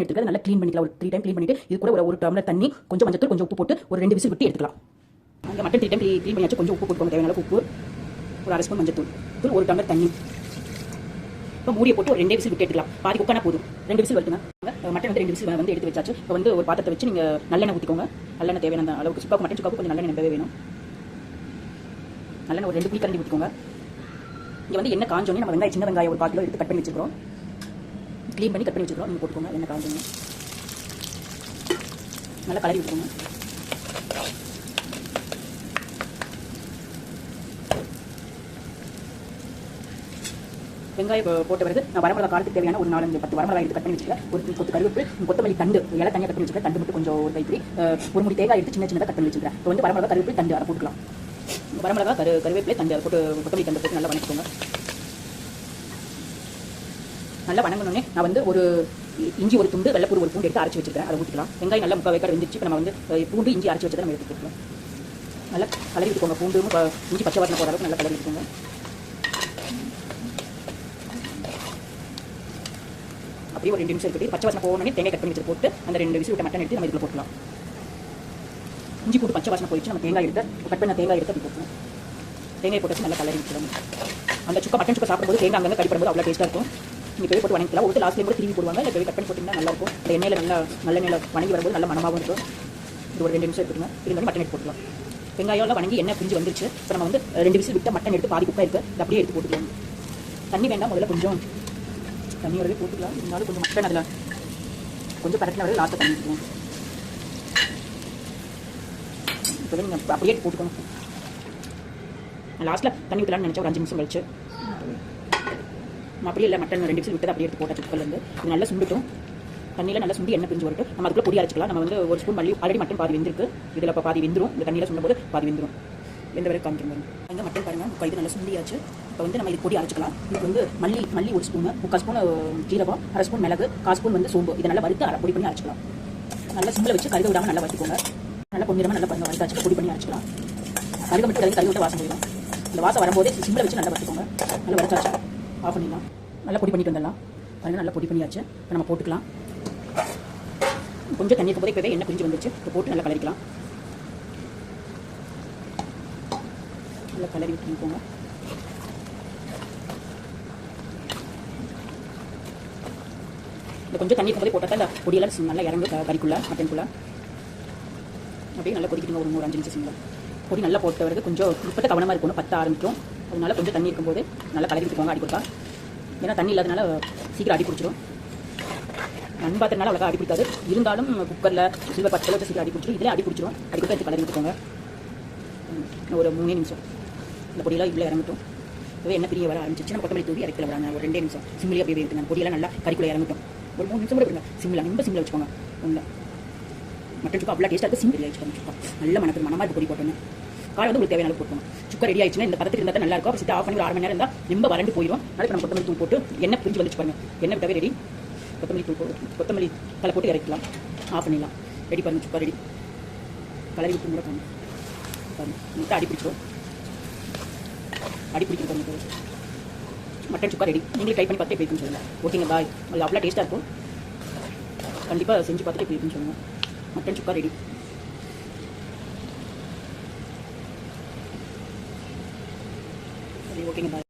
எடுத்துக்கிறது நல்லா க்ளீன் பண்ணிக்கலாம். ஒரு 3 டைம் க்ளீன் பண்ணிட்டு இது கூட ஒரு டம்ளர் தண்ணி, கொஞ்சம் மஞ்சள் தூள், கொஞ்சம் உப்பு போட்டு ஒரு 2 விசில் விட்டு எடுத்துக்கலாம். அந்த மட்டன் 3 டைம் க்ளீன் பண்ணியாச்சு. கொஞ்சம் உப்பு போட்டுக்கோங்க, தேவையான உப்பு, ஒரு 1/2 ஸ்பூன் மஞ்சள் தூள், ஒரு டம்ளர் தண்ணி. இப்போ மூடியை போட்டு ஒரு 2 விசில் விட்டு எடுத்துக்கலாம். பாதி குக்கானா போதும். 2 விசில் வருதுங்க. மட்டன் வந்து 2 விசில் வந்து எடுத்து வச்சாச்சு. இப்போ வந்து ஒரு பாத்திரத்தை வச்சு நீங்கள் நல்லெண்ணெய் ஊற்றிக்கோங்க. நல்லெண்ணெய் தேவையான அளவுக்கு சுக்காக்கு மட்டன் சுக்காக்கு கொஞ்சம் நல்லெண்ணெய் வேணும். நல்லெண்ணெய் ஒரு 2 புளிக்கரண்டி ஊற்றிக்கோங்க. இங்கே வந்து எண்ணெய் காஞ்சோன்னே நம்ம வெங்காயம், சின்ன வெங்காயம் ஒரு 1/4 கிலோ எடுத்து கட் பண்ணி வச்சுக்கிறோம். க்ளீன் பண்ணி கட் பண்ணி வச்சுக்கிறோம். நீங்கள் போட்டுக்கோங்க. எண்ணெய் காஞ்சோன்னே நல்லா கலரி விட்டுக்கோங்க. வெங்காயம் போட்ட பிறகு நான் வரமிளகா காலத்துக்கு தேவையான ஒரு 4-10 வரமிளகா எடுத்து கட் பண்ணி வச்சுக்கிறேன். ஒரு கொத்து கருவேப்பிலை, கொத்தமல்லி தண்டு, இலை தனியாக கட் பண்ணி வச்சுக்கிறேன். தண்டு மட்டும் கொஞ்சம் ஒரு கைப்பிடி, ஒரு முடி தேங்காய் எடுத்து சின்னதாக கட் பண்ணி வச்சுக்கிறேன். இப்போ வந்து வரமிளகா, கருவேப்பிலை, தண்டு அதை போட்டுக்கலாம். வரமிளகா, கருவேப்பிலை, தண்டு அதை போட்டு கொத்தமல்லி தண்டு போட்டு நல்லா வணக்கிக்கோங்க. நல்லா வணங்கணுன்னே நான் வந்து ஒரு இஞ்சி ஒரு துண்டு, வெள்ளைப்பூடு ஒரு பூண்டு எடுத்து அரைச்சி வச்சுருக்கேன். அதை ஊற்றிக்கலாம். வெங்காயம் நல்லா 3/4 வேக்காடு வெந்துச்சு. இப்போ நம்ம வந்து பூண்டு, இஞ்சி அரைச்சி வச்சதை நம்ம எடுத்து போட்டுக்கலாம். நல்லா கலரி விட்டுக்கோங்க. பூண்டு, இஞ்சி பச்சை வாசனை போகிற அளவுக்கு நல்லா கலரி விட்டுக்கோங்க. அப்படியே ஒரு 2 நிமிஷம் இருக்குது. பச்சை வாசனை போகணுன்னே தேங்காய் கட் பண்ணி வச்சு போட்டு அந்த 2 விசில் விட்ட மட்டன் எடுத்து நம்ம இதில் போட்டுக்கலாம். இஞ்சி பூண்டு பச்சை வாசனை போயிடுச்சு. நம்ம தேங்காய் எடுத்து கட் பண்ண தேங்காய் எடுத்து அப்படி போட்டுக்கலாம். தேங்காய் போட்டு நல்லா கலரி விட்டுக்கலாம். அந்த சுக்கா மட்டன் சுக்கா சாப்பிடும்போது தேங்காய் அங்கே கடிப்படும்போது அவ்வளோ டேஸ்ட்டாக இருக்கும். நீங்கள் போய் போட்டு வணங்கிக்கலாம். ஒரு லாஸ்ட்லேயும் கூட திரும்பி போடுவாங்க. இல்லை கட் பண்ணி போட்டிங்கன்னா நல்லாயிருக்கும். இந்த எண்ணெயில் நல்லெண்ணெயில் வணங்கி வரும்போது நல்ல மனமாகவும் இருக்கும். இது ஒரு 2 நிமிஷம் எடுத்துக்கோங்க. இது வந்து மட்டன் எடுத்து போட்டுக்கலாம். வெங்காயம்லாம் வணங்கி எண்ணெய் பிரிஞ்சு வந்துருச்சு. இப்போ நம்ம வந்து 2 விசில் விட்ட மட்டன் எடுத்து பாதி குக்கா இருக்குது. அப்படியே எடுத்து போட்டுக்கலாம். தண்ணி வேண்டாம், முதல்ல கொஞ்சம் தண்ணி வரவே போட்டுக்கலாம். இருந்தாலும் கொஞ்சம் மட்டன் அதில் கொஞ்சம் கரெக்டாக வரவே லாஸ்ட்டாக தண்ணி ஊற்றுவோம். இப்போ நீங்கள் அப்படியே போட்டுக்கணும். லாஸ்ட்டில் தண்ணி ஊற்றலான்னு நினச்சா ஒரு 5 நிமிஷம் கழிச்சு அப்படியே இல்லை மட்டன் 2 விசில் விட்டு அப்படியே எடுத்து போட்டாச்சு குக்கர்லேருந்து. இது நல்லா சுண்டுட்டும். தண்ணியில் நல்லா சுண்டி எண்ணெய் பிரிஞ்சு வரட்டும். நம்ம அதுக்குள்ளே பொடி அரைச்சிக்கலாம். நம்ம வந்து ஒரு ஸ்பூன் மல்லி, ஆல்ரெடி மட்டன் பாதி வெந்திருக்கு. இதில் இப்போ பாதி வெந்துடும். இந்த தண்ணியில் சுண்டும்போது பாதி வெந்துடும். வெந்த வரை காமிக்கணும். அங்கே மட்டன் பாருங்கள், இது நல்லா சுண்டியாச்சு. இப்போ வந்து நம்ம இது பொடி அரைச்சிக்கலாம். இதுக்கு வந்து மல்லி ஒரு ஸ்பூனு, 3/4 ஸ்பூன் ஜீரகம், 1/2 ஸ்பூன் மிளகு, 1/4 ஸ்பூன் வந்து சோம்பு, இதை நல்லா வறுத்து பொடி பண்ணி அரைச்சிக்கலாம். நல்லா சிம்மில் வச்சு கருக விடாமல் நல்லா வறுத்துக்கோங்க. நல்லா பொன்னிறமாக நல்லா பண்ண வறுத்தாச்சு பொடி பண்ணி அரைச்சிக்கலாம். கருக மட்டும் கருக விட்டு வாசம் போயிடும். இந்த வாசம் வரும்போது சிம்மில் வச்சு நல்லா வறுத்துக்கோங்க. நல்லா வறுத்தாச்சு ஆஃப் பண்ணிடலாம். நல்லா பொடி பண்ணிட்டு வந்துடலாம். பாருங்கள் நல்லா பொடி பண்ணியாச்சு. இப்போ நம்ம போட்டுக்கலாம். கொஞ்சம் தண்ணி இருக்கும்போது இப்போவே எண்ணெய் பிரிஞ்சு வந்துச்சு. இப்போ போட்டு நல்லா கலரிக்கலாம். நல்லா கலரி விட்டுக்கோங்க. இந்த கொஞ்சம் தண்ணி இருக்கும்போது போட்டால் அந்த பொடியெல்லாம் நல்லா இறங்கு கறிக்குள்ளே மட்டனுக்குள்ளே. அப்படியே நல்லா கொதிக்கிடுங்க. ஒரு 5 நிமிஷம் சிம்மில் பொடி நல்லா போட்ட பிறகு கொஞ்சம் இப்போ கவனமாக இருக்கணும். பத்த ஆரம்பிக்கும். அதனால கொஞ்சம் தண்ணி இருக்கும்போது நல்லா கலரி விட்டுக்கோங்க. அடி கொடுத்தா, ஏன்னா தண்ணி இல்லாதனால சீக்கிரம் அடி பிடிச்சிடும். மண் பாத்திரனால அவ்வளோக்கா அடி பிடிக்காது. இருந்தாலும் குக்கரில் சில்வர் பாத்திரத்தில் வச்சு சீக்கிரம் அடி பிடிச்சிடும். இதில் அடி பிடிச்சிடும். அடி கொடுத்து எடுத்து கலரி விட்டுக்கோங்க. ஒரு 3 நிமிஷம் இந்த பொடியெல்லாம் இவ்வளோ இறங்கட்டும். இப்போ எண்ணெய் பிரிய வர ஆரம்பிச்சிச்சு. நம்ம கொத்தமல்லி தூவி இறக்கல வராங்க. ஒரு 2 நிமிஷம் சிம்மிலே அப்படியே இருக்குங்க. பொடியெல்லாம் நல்லா கறிக்குள்ளே இறங்கட்டும். ஒரு 3 நிமிஷம் கூட விடுங்க. சிம்மில் ரொம்ப சிம்மில் வச்சுக்கோங்க. ஒன்றும் மட்டன் சுக்கா அவ்வளோ டேஸ்ட்டாக இருக்குது. சிம் ரெடி ஆகிடுச்சு. சுக்கா நல்ல மணக்கு மனமாக இருக்குது. பொடி போட்டோன்னு காலை வந்து உங்களுக்கு தேவையான போட்டுக்கணும். சுக்கா ரெடி ஆயிடுச்சுன்னா இந்த பதத்துக்கு இருந்தால் நல்லா இருக்கும். அப்போ சிட்டு ஆஃப் பண்ணி ஒரு 1/2 மணி நேரம் இருந்தால் ரொம்ப வறண்டு போயிடும். நாளைக்கு நம்ம கொத்தமல்லி தூள் போட்டு எண்ணெய் பிரிஞ்சு வந்துச்சு பாருங்க. எண்ணெய் விட்டாவே ரெடி. கொத்தமல்லி தூள் போட்டு கொத்தமல்லி தலை போட்டு இறக்கலாம். ஆஃப் பண்ணிடலாம். ரெடி பாருங்கள். சுக்கா ரெடி. கலரி விட்டு கூட பாருங்கள். அடி பிடிச்சிடும். அடி பிடிக்கும் பாருங்க. மட்டன் சுக்கா ரெடி. நீங்களே ட்ரை பண்ணி பார்த்து எப்படி இருக்குன்னு சொல்லுங்கள். ஓகேங்க பாய். அது அவ்வளோ டேஸ்ட்டாக இருக்கும். கண்டிப்பாக செஞ்சு பார்த்துட்டு எப்படி இருக்குன்னு சொல்லுங்கள். மட்டன் சுக்கா ரெடி. ஓகேங்க பாய்.